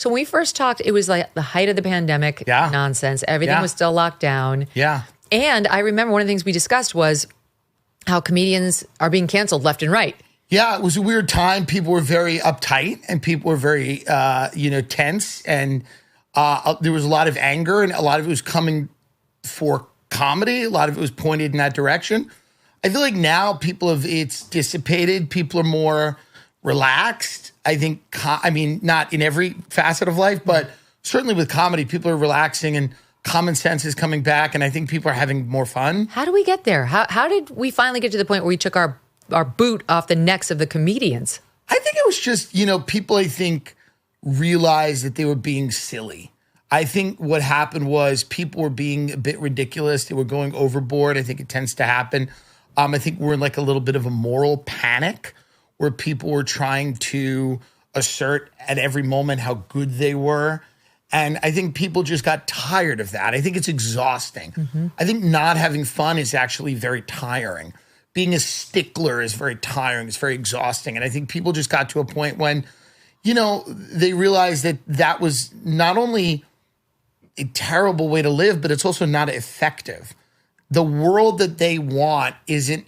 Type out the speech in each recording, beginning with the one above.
So when we first talked, it was like the height of the pandemic nonsense. Everything was still locked down. Yeah. And I remember one of the things we discussed was how comedians are being canceled left and right. Yeah, it was a weird time. People were very uptight and people were very, tense. And there was a lot of anger and a lot of it was coming for comedy. A lot of it was pointed in that direction. I feel like now it's dissipated. People are more relaxed. I think, not in every facet of life, but certainly with comedy, people are relaxing and common sense is coming back. And I think people are having more fun. How do we get there? How did we finally get to the point where we took our boot off the necks of the comedians? I think it was just, people, I think, realized that they were being silly. I think what happened was people were being a bit ridiculous. They were going overboard. I think it tends to happen. I think we're in like a little bit of a moral panic where people were trying to assert at every moment how good they were. And I think people just got tired of that. I think it's exhausting. Mm-hmm. I think not having fun is actually very tiring. Being a stickler is very tiring. It's very exhausting. And I think people just got to a point when, they realized that was not only a terrible way to live, but it's also not effective. The world that they want isn't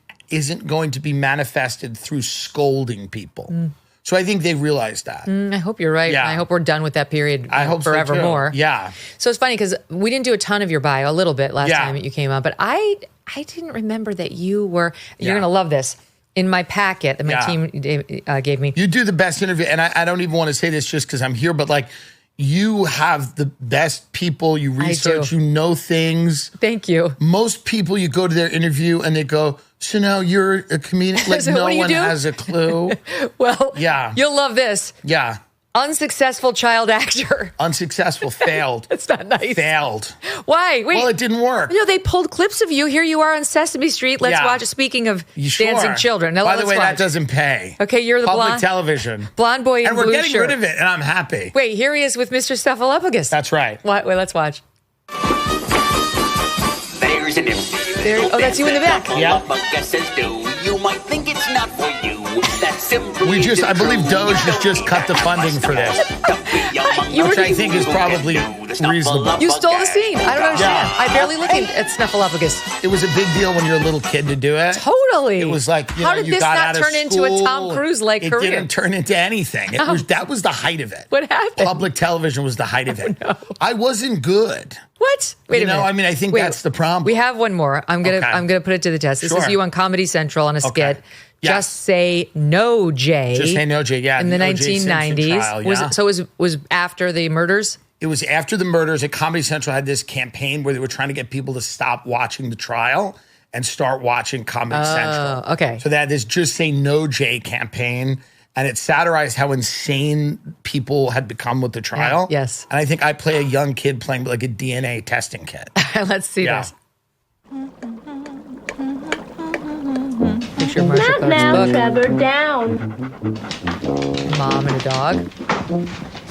going to be manifested through scolding people. Mm. So I think they realized that. I hope you're right. Yeah. I hope we're done with that period I hope forevermore. So yeah. So it's funny because we didn't do a ton of your bio, a little bit last time that you came on, but I didn't remember that you were, you're going to love this, in my packet that my team gave me. You do the best interview, and I don't even want to say this just because I'm here, but like, you have the best people, you research, you know things. Thank you. Most people, you go to their interview and they go, so now you're a comedian? Like so no one has a clue. Well, you'll love this. Yeah. Unsuccessful child actor. Unsuccessful, failed. It's not nice. Failed. Why? Wait. Well, it didn't work. They pulled clips of you. Here you are on Sesame Street. Let's watch it. Speaking of dancing children. Now, by the way, watch. that doesn't pay. Okay, you're the public television. Blonde boy in and blue we're getting shirt. rid of it, and I'm happy. Wait, here he is with Mr. Cephalophagus. That's right. Wait, let's watch. There's an empty that's you in the back. Yeah. You might think it's not for you. That's I believe Doge has just cut the funding for this. Which I think is probably reasonable. You stole the scene. I don't understand. Yeah. I barely look at Snuffleupagus. It was a big deal when you're a little kid to do it. Totally. It was like, how did you this got not out of turn into a school. Tom Cruise-like career? It didn't turn into anything. That was the height of it. What happened? Public television was the height of it. No. I wasn't good. What? Wait a minute. I think that's the problem. We have one more. I'm gonna put it to the test. This is you on Comedy Central on a skit. Yes. Just Say No, Jay. Just Say No, Jay. Yeah. In the 1990s. Trial, was after the murders? It was after the murders. At Comedy Central had this campaign where they were trying to get people to stop watching the trial and start watching Comedy Central. Okay. So they had this Just Say No, Jay campaign. And it satirized how insane people had become with the trial. Yeah, yes. And I think I play a young kid playing like a DNA testing kit. Let's see this. Picture Not now, Trevor, down. Mom and a dog.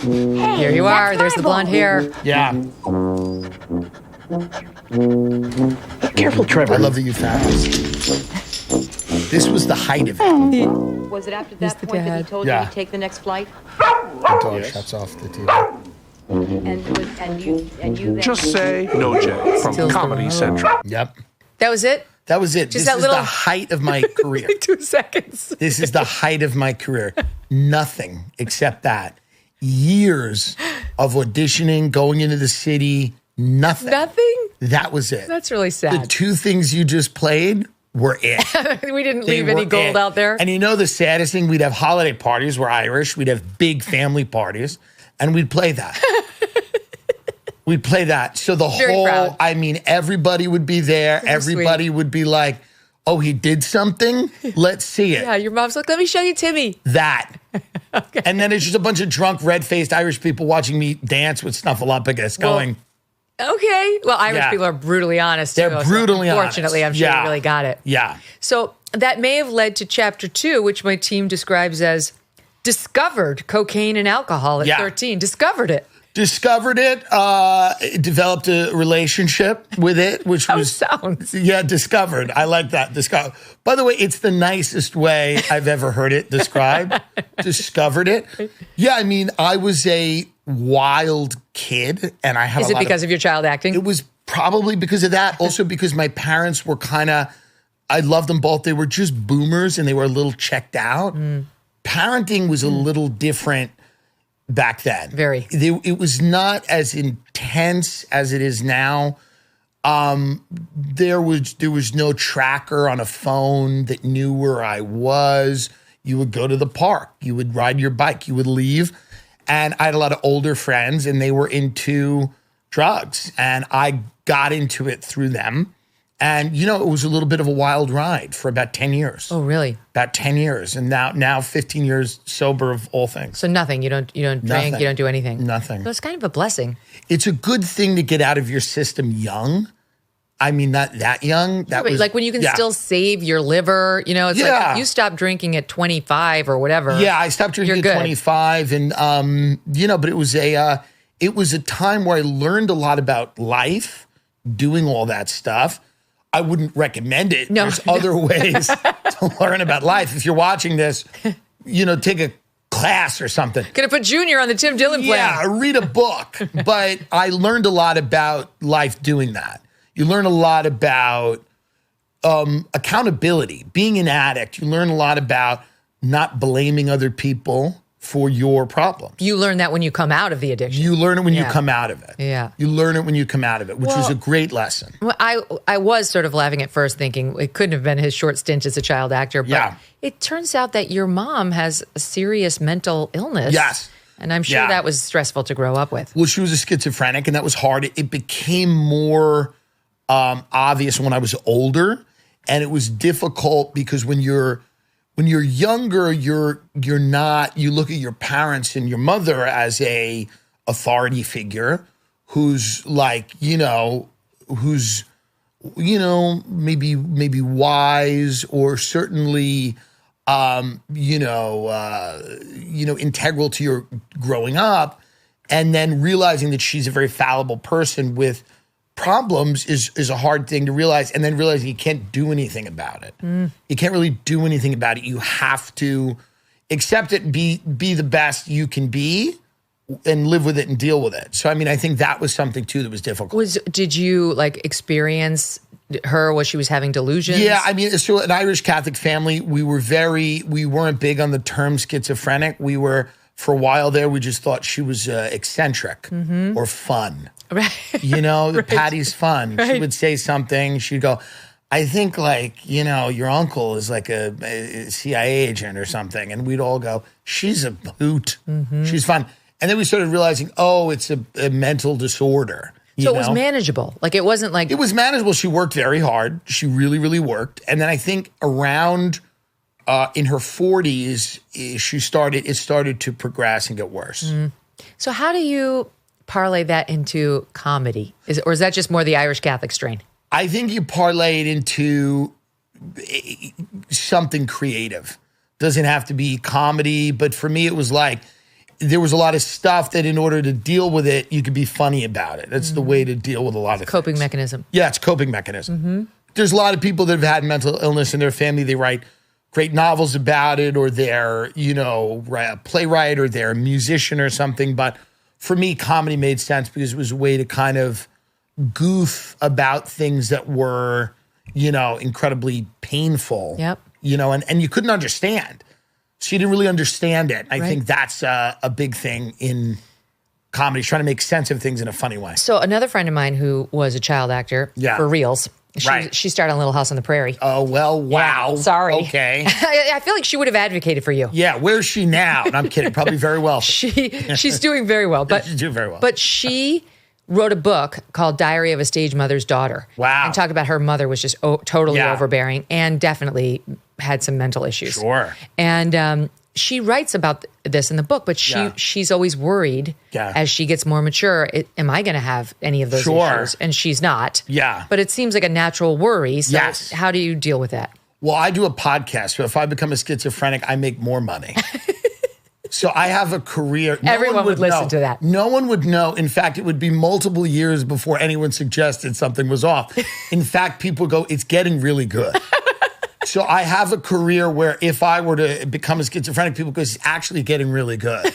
Hey, Here you are. There's the blonde hair. Yeah. Careful, Trevor. I love that you found this. This was the height of it. Was it after that point that he told you to take the next flight? The dog shuts off the TV. And you then... Just Say No, Jay from Comedy Central. Yep. That was it? That was it. Just this that is little... the height of my career. 2 seconds. This is the height of my career. Nothing except that. Years of auditioning, going into the city, nothing. Nothing? That was it. That's really sad. The 2 things you just played were it. We didn't leave any gold out there. And the saddest thing, we'd have holiday parties. We're Irish. We'd have big family parties. And we'd play that. We'd play that. So the whole, everybody would be there. Very everybody would be like, oh, he did something? Let's see it. Yeah, your mom's like, let me show you Timmy. That. Okay. And then it's just a bunch of drunk, red-faced Irish people watching me dance with Snuffleupagus going, okay. Well, Irish people are brutally honest. They're brutally honest. Fortunately, I'm sure you really got it. Yeah. So that may have led to chapter 2, which my team describes as discovered cocaine and alcohol at 13. Discovered it. Discovered it, developed a relationship with it, which was... sounds. Yeah, discovered. I like that. By the way, it's the nicest way I've ever heard it described. Discovered it. Yeah, I was a wild kid, and I had Is it because of your child acting? It was probably because of that. Also because my parents were I loved them both. They were just boomers and they were a little checked out. Parenting was a little different back then. Very. It was not as intense as it is now. There was no tracker on a phone that knew where I was. You would go to the park. You would ride your bike. You would leave. And I had a lot of older friends, and they were into drugs. And I got into it through them. And, it was a little bit of a wild ride for about 10 years. Oh, really? About 10 years. And now 15 years sober of all things. So nothing. You don't drink, Nothing. you don't do anything. Nothing. So it's kind of a blessing. It's a good thing to get out of your system young. I mean, not that young. That was like when you can still save your liver, it's like if you stop drinking at 25 or whatever. Yeah, I stopped drinking at 25 and, but it was a time where I learned a lot about life, doing all that stuff. I wouldn't recommend it. No, There's other ways to learn about life. If you're watching this, take a class or something. Gonna put Junior on the Tim Dillon plan. Yeah, read a book. But I learned a lot about life doing that. You learn a lot about accountability, being an addict. You learn a lot about not blaming other people for your problems. You learn that when you come out of the addiction. You learn it when you come out of it. Yeah. You learn it when you come out of it, which was a great lesson. Well, I was sort of laughing at first thinking it couldn't have been his short stint as a child actor, but it turns out that your mom has a serious mental illness. Yes. And I'm sure that was stressful to grow up with. Well, she was a schizophrenic, and that was hard. It became more obvious when I was older, and it was difficult because when you're younger, you look at your parents and your mother as a authority figure who's like, maybe wise or certainly, integral to your growing up. And then realizing that she's a very fallible person with problems is a hard thing to realize, and then realizing you can't do anything about it. You can't really do anything about it. You have to accept it and be the best you can be and live with it and deal with it. So, I mean, I think that was something too that was difficult. Did you experience her while she was having delusions? Yeah, I mean, so an Irish Catholic family, we weren't big on the term schizophrenic. We were, for a while there, we just thought she was eccentric or fun. Right. Patty's fun. Right. She would say something. She'd go, I think your uncle is like a CIA agent or something. And we'd all go, she's a hoot. She's fun. And then we started realizing, it's a mental disorder. So it was manageable. It wasn't like... It was manageable. She worked very hard. She really, really worked. And then I think around in her 40s, it started to progress and get worse. So how do you parlay that into comedy? Or is that just more the Irish Catholic strain? I think you parlay it into something creative. Doesn't have to be comedy, but for me, it was like there was a lot of stuff that in order to deal with it, you could be funny about it. That's the way to deal with a lot of coping things. mechanism. Yeah, it's a coping mechanism. There's a lot of people that have had mental illness in their family. They write great novels about it, or they're, a playwright, or they're a musician or something. But for me, comedy made sense because it was a way to kind of goof about things that were, incredibly painful. Yep. And you couldn't understand. So you didn't really understand it. I think that's a big thing in comedy, trying to make sense of things in a funny way. So another friend of mine who was a child actor for reals. She started on Little House on the Prairie. Oh, well, wow. Yeah, sorry. Okay. I feel like she would have advocated for you. Yeah, where's she now? And I'm kidding, probably very well. She's doing very well. But she's doing very well. But she wrote a book called Diary of a Stage Mother's Daughter. Wow. And talked about her mother was just totally overbearing and definitely had some mental issues. Sure. And she writes about this in the book, but she's always worried as she gets more mature, am I going to have any of those issues? And she's not. Yeah. But it seems like a natural worry. So how do you deal with that? Well, I do a podcast. So if I become a schizophrenic, I make more money. So I have a career. Everyone would listen to that. No one would know. In fact, it would be multiple years before anyone suggested something was off. In fact, people go, it's getting really good. So I have a career where if I were to become a schizophrenic, people go, it's actually getting really good.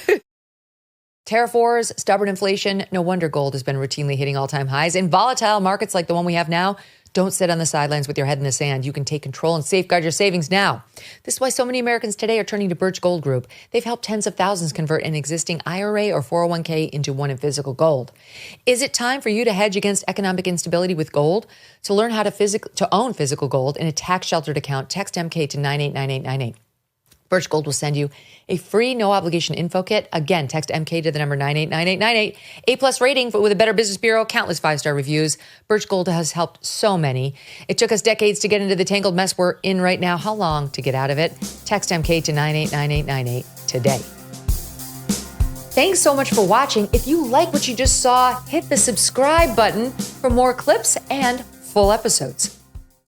Tariff wars, stubborn inflation, no wonder gold has been routinely hitting all-time highs. In volatile markets like the one we have now, don't sit on the sidelines with your head in the sand. You can take control and safeguard your savings now. This is why so many Americans today are turning to Birch Gold Group. They've helped tens of thousands convert an existing IRA or 401k into one in physical gold. Is it time for you to hedge against economic instability with gold? To learn how to own physical gold in a tax-sheltered account, text MK to 989898. Birch Gold will send you a free, no-obligation info kit. Again, text MK to the number 989898. A-plus rating with a Better Business Bureau, countless 5-star reviews. Birch Gold has helped so many. It took us decades to get into the tangled mess we're in right now. How long to get out of it? Text MK to 989898 today. Thanks so much for watching. If you like what you just saw, hit the subscribe button for more clips and full episodes.